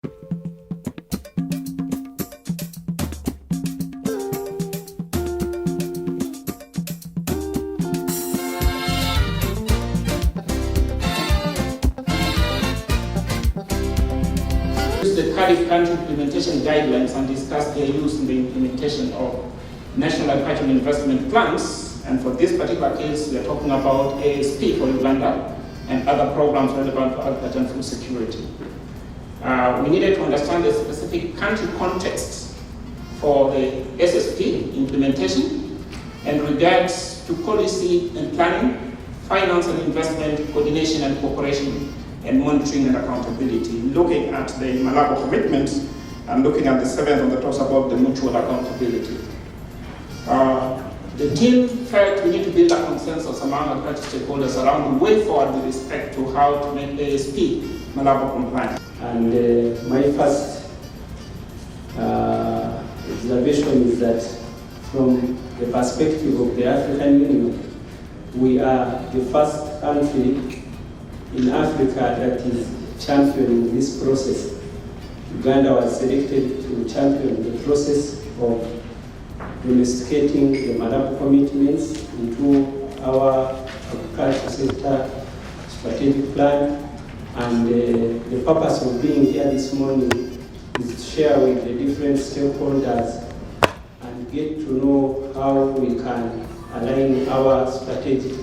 The Caadp country implementation guidelines and discuss their use in the implementation of national agricultural investment plans. And for this particular case, we are talking about ASP for Uganda and other programs relevant to agriculture and food security. We needed to understand the specific country context for the SSP implementation and regards to policy and planning, finance and investment, coordination and cooperation, and monitoring and accountability. Looking at the Malabo commitments and looking at the 7th one that talks about the mutual accountability. The team felt we need to build a consensus among agricultural stakeholders around the way forward with respect to how to make ASP Malabo compliant. And my first observation is that from the perspective of the African Union, we are the first country in Africa that is championing this process. Uganda was selected to champion the process of domesticating the Malabo commitments into our agriculture sector strategic plan. And the purpose of being here this morning is to share with the different stakeholders and get to know how we can align our strategic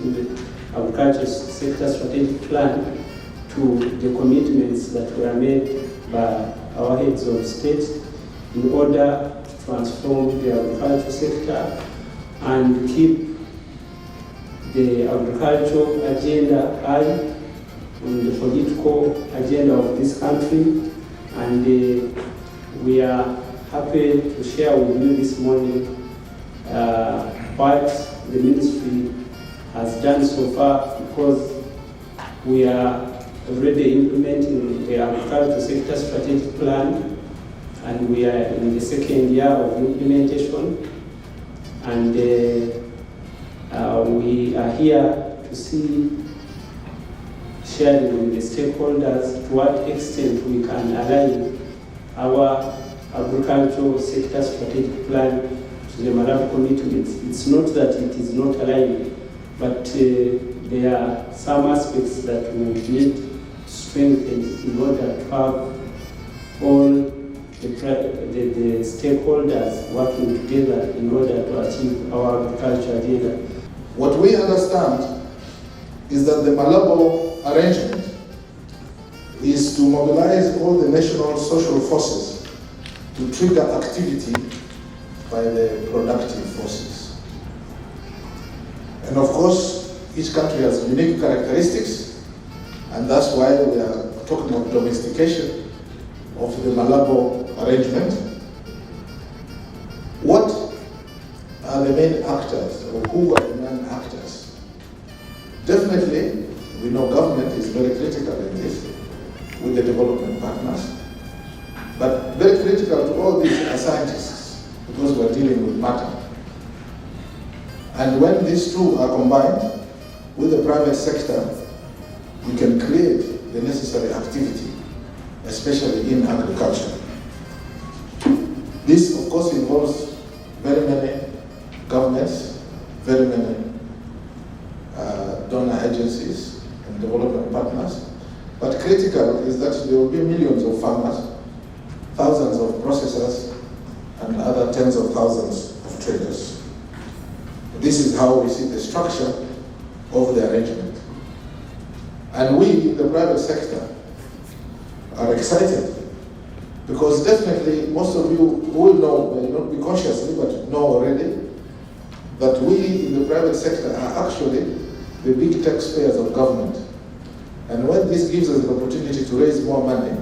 agriculture sector strategic plan to the commitments that were made by our heads of state in order to transform the agriculture sector and keep the agricultural agenda high on the political agenda of this country. And we are happy to share with you this morning what the ministry has done so far, because we are already implementing the agriculture sector strategic plan, and we are in the second year of implementation. And we are here to see, sharing with the stakeholders to what extent we can align our agricultural sector strategic plan to the Malabo commitments. It's not that it is not aligned, but there are some aspects that we need to strengthen in order to have all the stakeholders working together in order to achieve our agriculture agenda. What we understand is that the Malabo arrangement is to mobilize all the national social forces to trigger activity by the productive forces. And of course, each country has unique characteristics, and that's why we are talking about domestication of the Malabo arrangement. What are the main actors, or who are the main actors? Definitely, we know government is very critical in this with the development partners, but very critical to all these are scientists, because we're dealing with matter. And when these two are combined with the private sector, we can create the necessary activity, especially in agriculture. This, of course, involves very many governments, very many donor agencies and development partners. But critical is that there will be millions of farmers, thousands of processors, and other tens of thousands of traders. This is how we see the structure of the arrangement. And we, the private sector, are excited, because definitely most of you will know, may not be consciously, but know already, that we in the private sector are actually the big taxpayers of government. And when this gives us the opportunity to raise more money,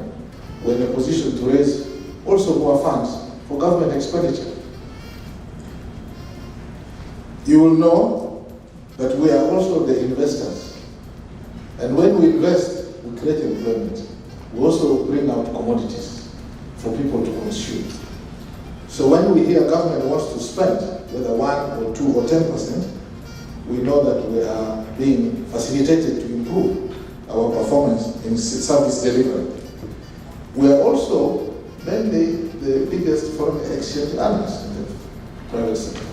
we're in a position to raise also more funds for government expenditure. You will know that we are also the investors. And when we invest, we create employment. We also bring out commodities for people to consume. So when we hear government wants to spend, whether 1 or 2 or 10%, we know that we are being facilitated to improve our performance in service delivery. We are also exchange earners in the private sector.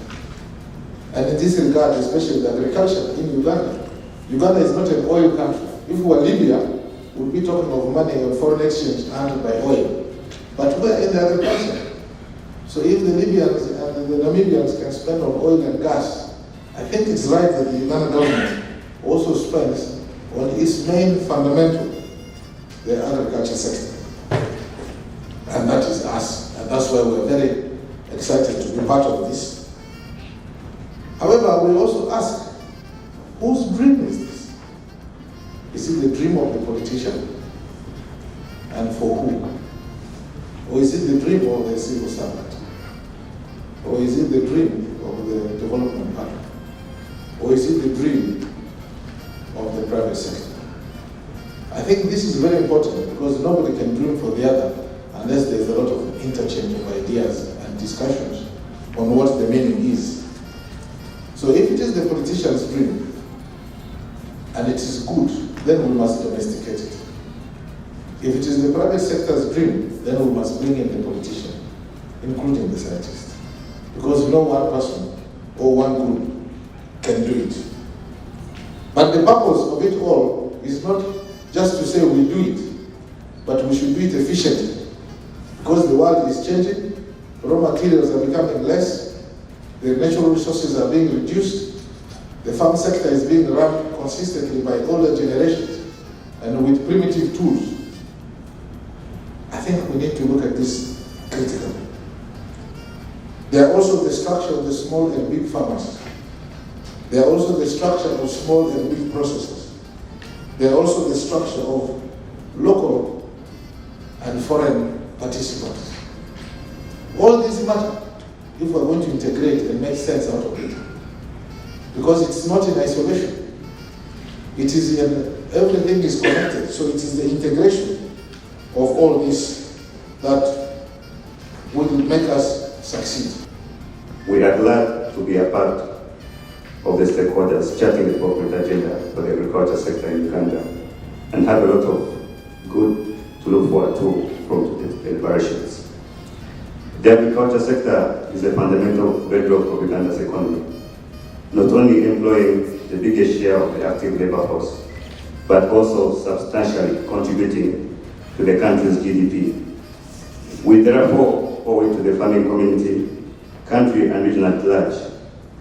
And in this regard, especially the agriculture in Uganda, Uganda is not an oil country. If we were Libya, we'd be talking of money on foreign exchange earned by oil. But we're in the agriculture. So if the Libyans and the Namibians can spend on oil and gas, I think it's right that the Uganda government also spends on its main fundamental, the agriculture sector. And that is us. And that's why we're very excited to be part of this. However, we also ask, whose dream is this? Is it the dream of the politician? And for whom? Or is it the dream of the civil servant? Or is it the dream of the development partner? Or is it the dream of the private sector? I think this is very important because nobody can dream for the other unless there's a lot of interchange of ideas and discussions on what the meaning is. So if it is the politician's dream and it is good, then we must domesticate it. If it is the private sector's dream, then we must bring in the politician, including the scientist. Because no one person or one group can do it. But the purpose of it all is not just to say we do it, but we should do it efficiently. Because the world is changing, raw materials are becoming less, the natural resources are being reduced, the farm sector is being run consistently by older generations and with primitive tools. I think we need to look at this critically. There are also the structure of the small and big farmers. There are also the structure of small and big processors. There are also the structure of local and foreign participants. All these matter if we're going to integrate and make sense out of it. Because it's not in isolation. It is everything is connected. So it is the integration of all this that will make us succeed. We are glad to be a part of the stakeholders charting the development agenda for the agriculture sector in Uganda and have a lot of good to look forward to from today's deliberations. The agriculture sector is a fundamental bedrock of Uganda's economy, not only employing the biggest share of the active labor force, but also substantially contributing to the country's GDP. We therefore owe it to the farming community, country and region at large,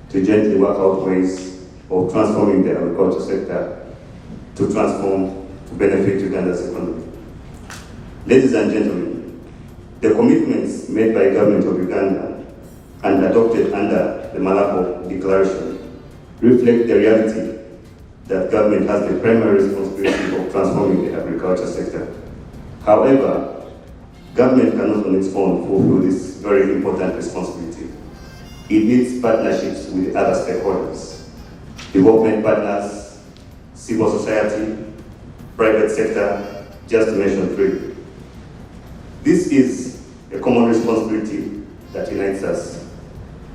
to gently work out ways of transforming the agriculture sector to transform to benefit Uganda's economy. Ladies and gentlemen, the commitments made by the government of Uganda and adopted under the Malabo Declaration reflect the reality that government has the primary responsibility of transforming the agriculture sector. However, government cannot on its own fulfill this very important responsibility. It needs partnerships with other stakeholders, development partners, civil society, private sector, just to mention three. This is a common responsibility that unites us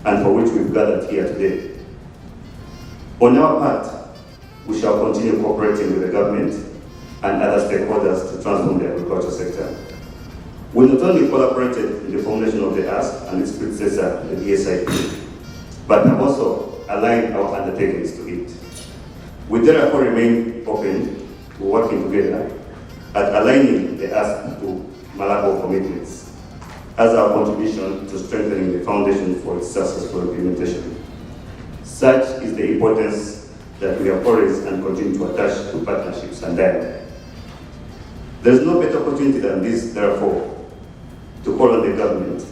and for which we've gathered here today. On our part, we shall continue cooperating with the government and other stakeholders to transform the agriculture sector. We not only collaborated in the formulation of the ask and its predecessor, the DSIP, but have also aligned our undertakings to it. We therefore remain open to working together at aligning the ask to Malabo commitments as our contribution to strengthening the foundation for its successful implementation. Such is the importance that we have always and continue to attach to partnerships and dialogue. There is no better opportunity than this, therefore, to call on the government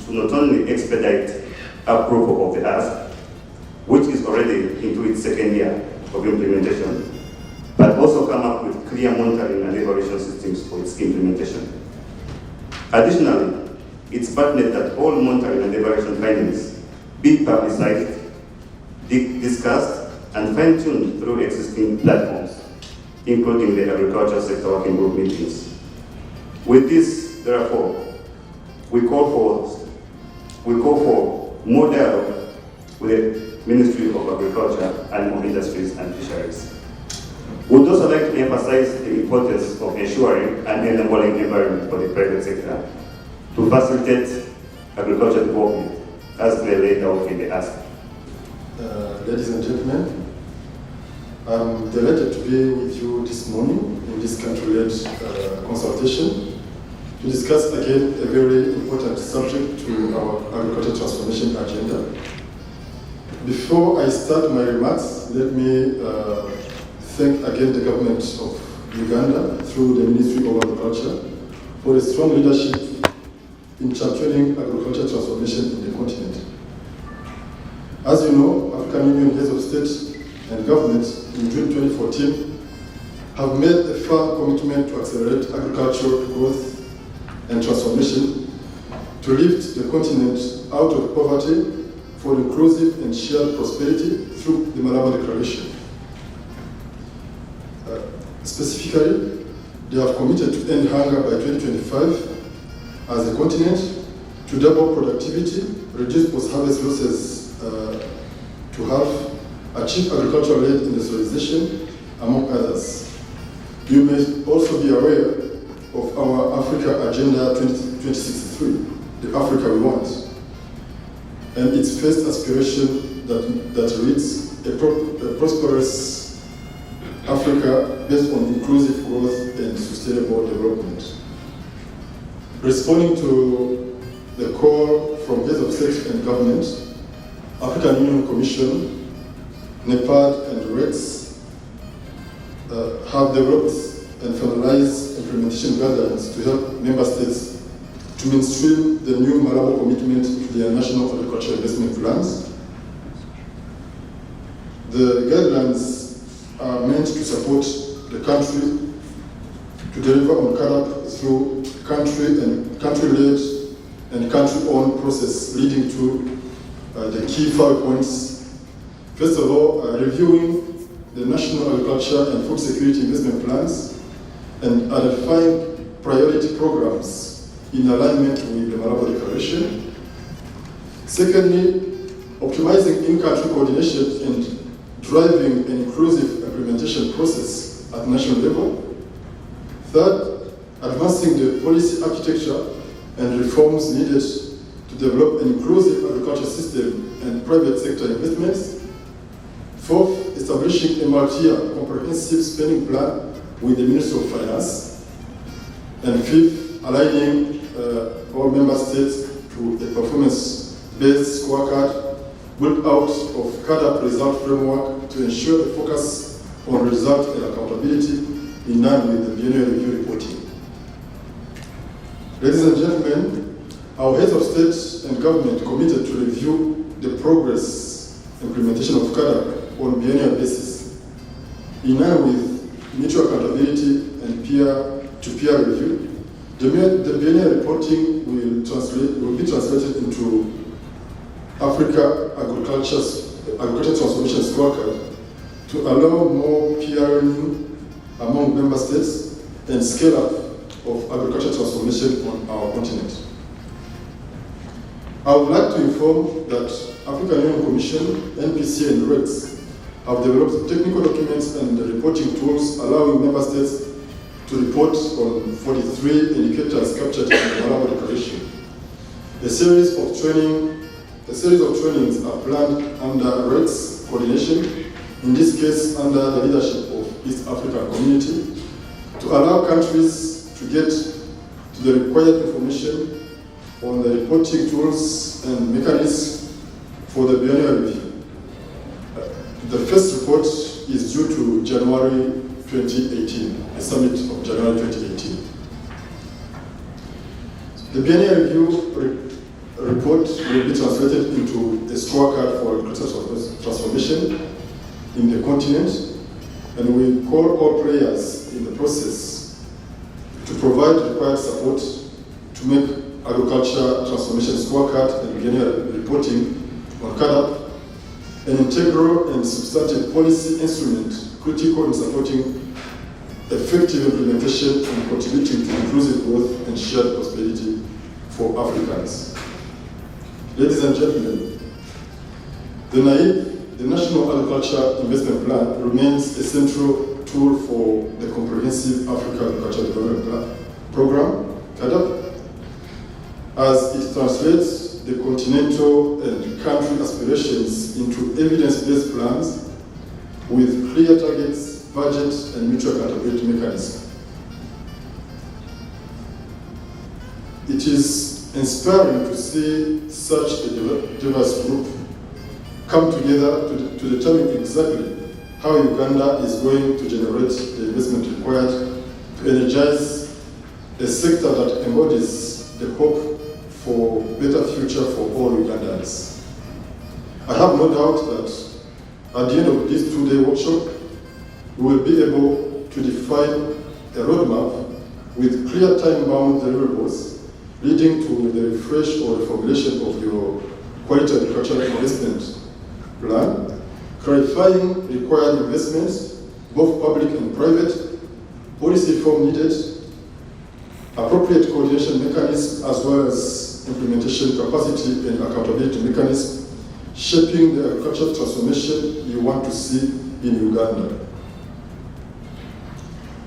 to not only expedite approval of the ask, which is already into its second year of implementation, but also come up with clear monitoring and evaluation systems for its implementation. Additionally, it's pertinent that all monitoring and evaluation findings be publicized, discussed, and fine-tuned through existing platforms, including the agriculture sector working group meetings. With this, therefore, we call for more dialogue with the Ministry of Agriculture, Animal Industries and Fisheries. We would also like to emphasize the importance of ensuring an enabling environment for the private sector to facilitate agriculture development, as they laid out in the ask. Ladies and gentlemen, I'm delighted to be with you this morning in this country-led consultation to discuss again a very important subject to our agriculture transformation agenda. Before I start my remarks, let me thank again the government of Uganda through the Ministry of Agriculture for the strong leadership in championing agriculture transformation in the continent. As you know, African Union heads of state and government in June 2014 have made a firm commitment to accelerate agricultural growth and transformation to lift the continent out of poverty for inclusive and shared prosperity through the Malabo Declaration. Specifically, they have committed to end hunger by 2025 as a continent, to double productivity, reduce post-harvest losses to have achieved agricultural-led industrialization, among others. You may also be aware of our Africa Agenda 2063, the Africa we want, and its first aspiration that reads a prosperous Africa based on inclusive growth and sustainable development. Responding to the call from heads of state and government, African Union Commission, NEPAD and REX have developed and finalized implementation guidelines to help member states to mainstream the new Malabo commitment to their national agricultural investment plans. The guidelines are meant to support the country to deliver on Caadp through country-led and country-owned process leading to the key 5 points. First of all, reviewing the national agriculture and food security investment plans and identifying priority programs in alignment with the Malabo Declaration. Secondly, optimizing in-country coordination and driving an inclusive implementation process at national level. Third, advancing the policy architecture and reforms needed to develop an inclusive agriculture system and private sector investments. Fourth, establishing a multi-year comprehensive spending plan with the Ministry of Finance. And fifth, aligning all member states to a performance-based scorecard built out of Caadp result framework to ensure a focus on result and accountability in line with the biennial review reporting. Ladies and gentlemen, our heads of state and government committed to review the progress implementation of Caadp on biennial basis. In line with mutual accountability and peer-to-peer review, the biennial reporting will be translated into Africa Agriculture Transformation Scorecard to allow more peer-learning among member states and scale up of agriculture transformation on our continent. I would like to inform that African Union Commission, NPC and REX have developed technical documents and reporting tools allowing member states to report on 43 indicators captured in the Malabo Declaration. A series of trainings are planned under REX coordination, in this case under the leadership of East African Community, to allow countries to get to the required information on the reporting tools and mechanisms for the biennial review. The first report is due to January 2018, the summit of January 2018. The biennial review report will be translated into a scorecard for agricultural transformation in the continent, and we call all players in the process to provide required support to make agriculture transformation scorecard and biennial reporting on Caadp an integral and substantive policy instrument critical in supporting effective implementation and contributing to inclusive growth and shared prosperity for Africans. Ladies and gentlemen, the NAIP, the National Agriculture Investment Plan, remains a central tool for the Comprehensive Africa Agriculture Development Program, Caadp, as it translates the continental and country aspirations into evidence-based plans with clear targets, budget, and mutual accountability mechanism. It is inspiring to see such a diverse group come together to determine exactly how Uganda is going to generate the investment required to energize a sector that embodies the hope for better future for all Ugandans. I have no doubt that at the end of this two-day workshop, we will be able to define a roadmap with clear time-bound deliverables leading to the refresh or reformulation of your quality agricultural investment plan, clarifying required investments, both public and private, policy reform needed, appropriate coordination mechanisms, as well as implementation capacity and accountability mechanisms, shaping the agricultural transformation you want to see in Uganda.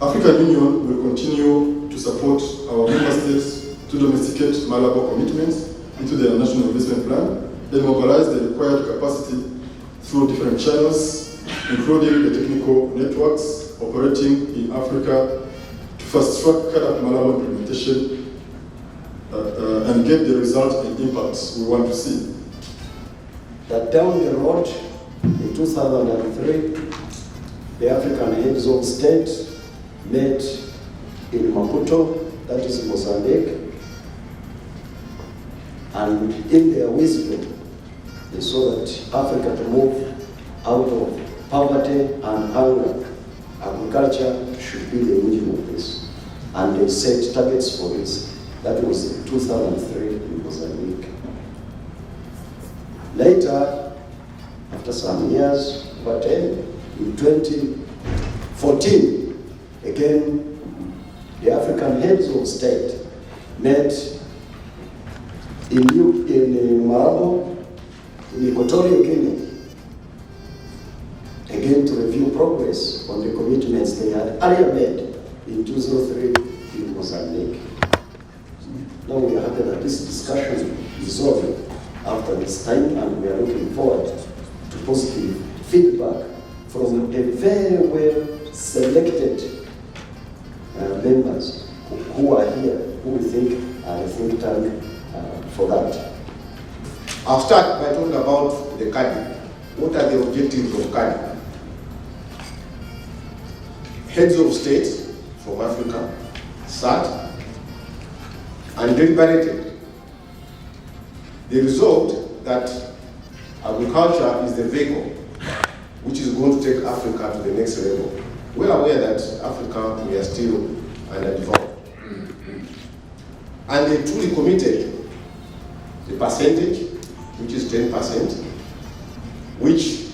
African Union will continue to support our member states to domesticate Malabo commitments into their national investment plan and mobilize the required capacity through different channels, including the technical networks operating in Africa to fast-track Caadp Malabo implementation and get the results and impacts we want to see. That down the road, in 2003, the African heads of state met in Maputo, that is Mozambique, and in their wisdom, they saw that Africa to move out of poverty and hunger, agriculture should be the engine of this. And they set targets for this. That was in 2003 in Mozambique. Later, after some years, about 10, in 2014, again, the African heads of state met in Malabo, in Equatorial Guinea, again to review progress on the commitments they had earlier made in 2003 in Mozambique. Now we are happy that this discussion is over after this time, and we are looking forward to positive feedback from a very well selected members who are here, who we think are a think tank for that. I'll start by talking about the Caadp. What are the objectives of Caadp? Heads of state from Africa sat and deliberated. They resolved that agriculture is the vehicle which is going to take Africa to the next level. We're aware that Africa, we are still underdeveloped. And they truly committed the percentage, which is 10%, which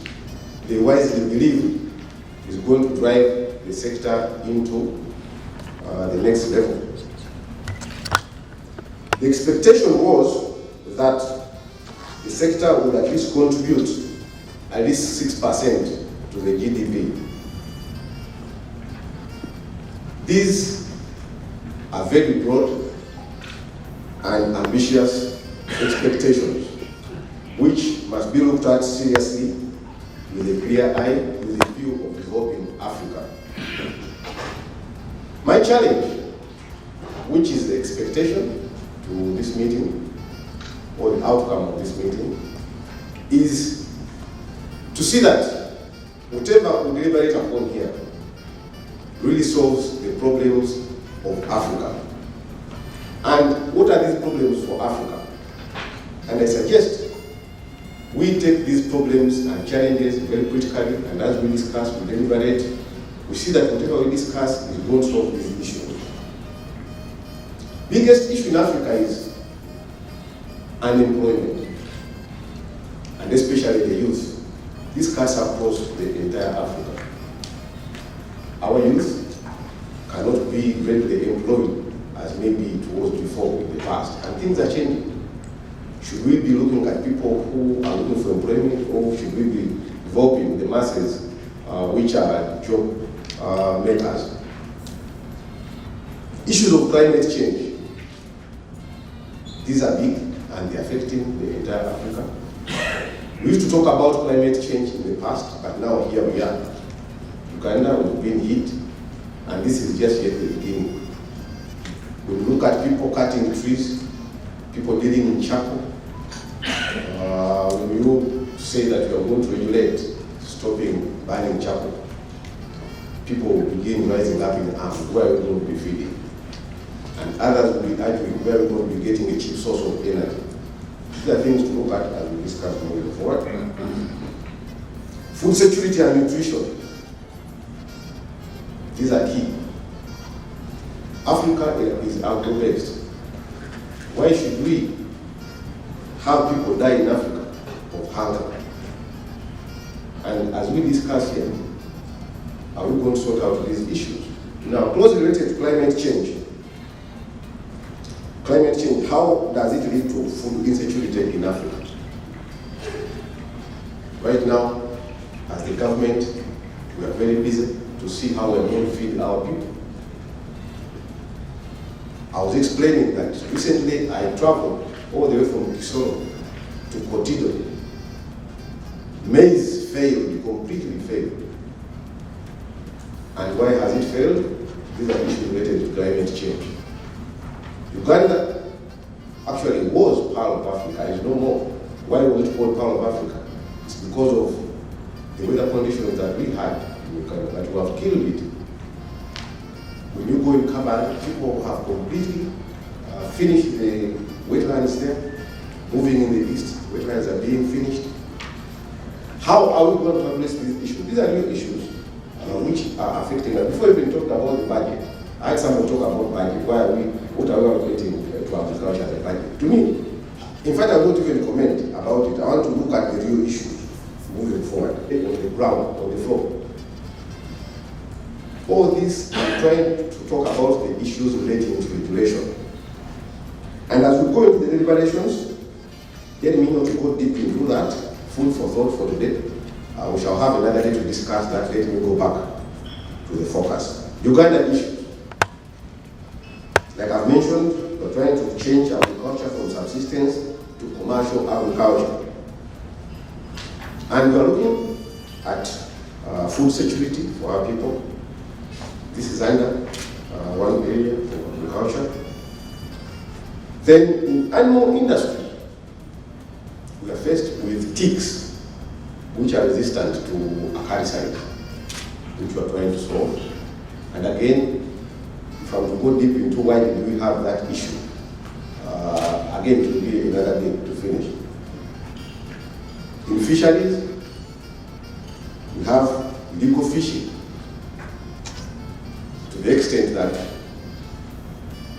they wisely believe is going to drive the sector into the next level. The expectation was that the sector would at least contribute at least 6% to the GDP. These are very broad and ambitious expectations, which must be looked at seriously with a clear eye, with a view of developing Africa. My challenge, which is the expectation to this meeting, or the outcome of this meeting, is to see that whatever we deliberate upon here really solves the problems of Africa. And what are these problems for Africa? And I suggest we take these problems and challenges very critically, and as we discuss, we deliberate, we see that whatever we discuss is going to solve these issues. Biggest issue in Africa is unemployment, and especially the youth. This cuts across the entire Africa. Our youth cannot be readily employed as maybe it was before in the past, and things are changing. Should we be looking at people who are looking for employment, or should we be developing the masses which are job makers? Issues of climate change. These are big. and they're affecting the entire Africa. We used to talk about climate change in the past, but now here we are. Uganda, we've been hit, and this is just yet the beginning. When you look at people cutting trees, people dealing in charcoal, when you say that you are going to regulate stopping burning charcoal, people will begin rising up in arms. Where are we going to be feeding? And others will be arguing where we're going to be getting a cheap source of energy. These are things to look at as we discuss moving forward. Food security and nutrition. These are key. Africa is agro-based. Why should we have people die in Africa of hunger? And as we discuss here, are we going to sort out these issues? Now, closely related to climate change. Climate change, how does it lead to food insecurity in Africa? Right now, as the government, we are very busy to see how we are going to feed our people. I was explaining that recently I traveled all the way from Kisoro to Kotido. Maize failed, completely failed. And why has it failed? These are issues related to climate change. Uganda actually was part of Africa, is no more. Why was it called part of Africa? It's because of the weather conditions that we had in Uganda that we have killed it. When you go in Caadp, people have completely finished the wetlands there. Moving in the east, wetlands are being finished. How are we going to address these issues? These are new issues which are affecting us. Before even talking about the budget, I had someone talk about budget. What are we allocating to agriculture as a budget? To me, in fact, I won't even comment about it. I want to look at the real issues moving forward, on the ground, on the floor. All this, I'm trying to talk about the issues relating to regulation. And as we go into the deliberations, let me not go deep into that, food for thought for today. We shall have another day to discuss that. Let me go back to the focus. Uganda issue. Like I've mentioned, we're trying to change agriculture from subsistence to commercial agriculture. And we're looking at food security for our people. This is under one area for agriculture. Then in animal industry, we are faced with ticks, which are resistant to acaricide, which we are trying to solve. And again, if I were to go deep into why did we have that issue, again, it will be another day to finish. In fisheries, we have illegal fishing to the extent that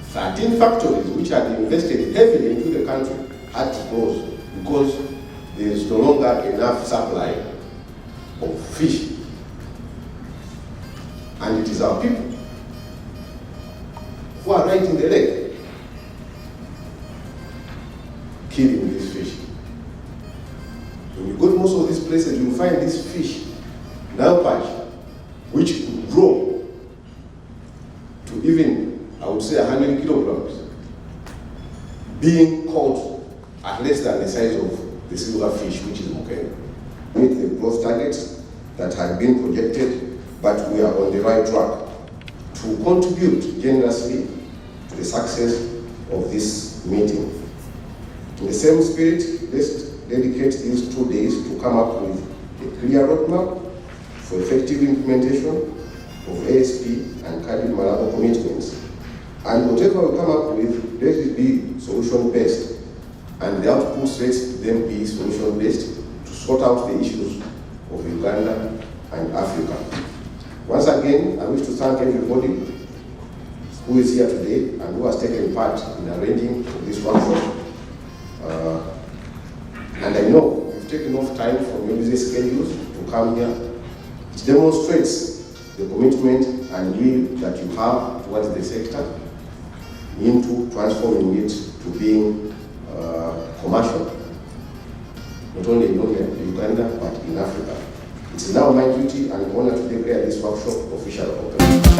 13 factories which had invested heavily into the country had to close because there is no longer enough supply of fish. And it is our people who are right in the lake killing these fish. When you go to most of these places, you will find this fish, now patch, which could grow to even, I would say, 100 kilograms, being caught at less than the size of the silver fish, which is mukene. Meet the growth targets that had been projected, but we are on the right track to contribute generously to the success of this meeting. In the same spirit, let's dedicate these 2 days to come up with a clear roadmap for effective implementation of ASP and Caadp Malabo commitments. And whatever we come up with, let it be solution-based, and the outputs let them be solution-based to sort out the issues of Uganda and Africa. Once again, I wish to thank everybody who is here today and who has taken part in arranging this workshop. And I know you've taken off time from your busy schedules to come here. It demonstrates the commitment and will that you have towards the sector into transforming it to being commercial, not only in Uganda, but in Africa. It is now my duty and honor to declare this workshop officially open.